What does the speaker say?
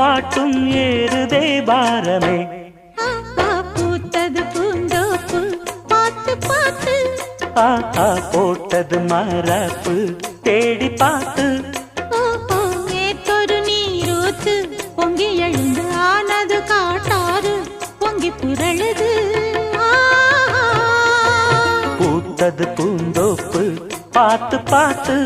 வாட்டும் ஏறுதே பாரமே. பூத்தது பூந்தோப்பு பார்த்து பார்த்து, போட்டது மரப்பு தேடி பார்த்து. ஏத்தொரு நீரூத்து பொங்கி எழுந்து ஆனது காட்டாறு பொங்கி புரழுது. பூத்தது பூந்தோப்பு பார்த்து பார்த்து.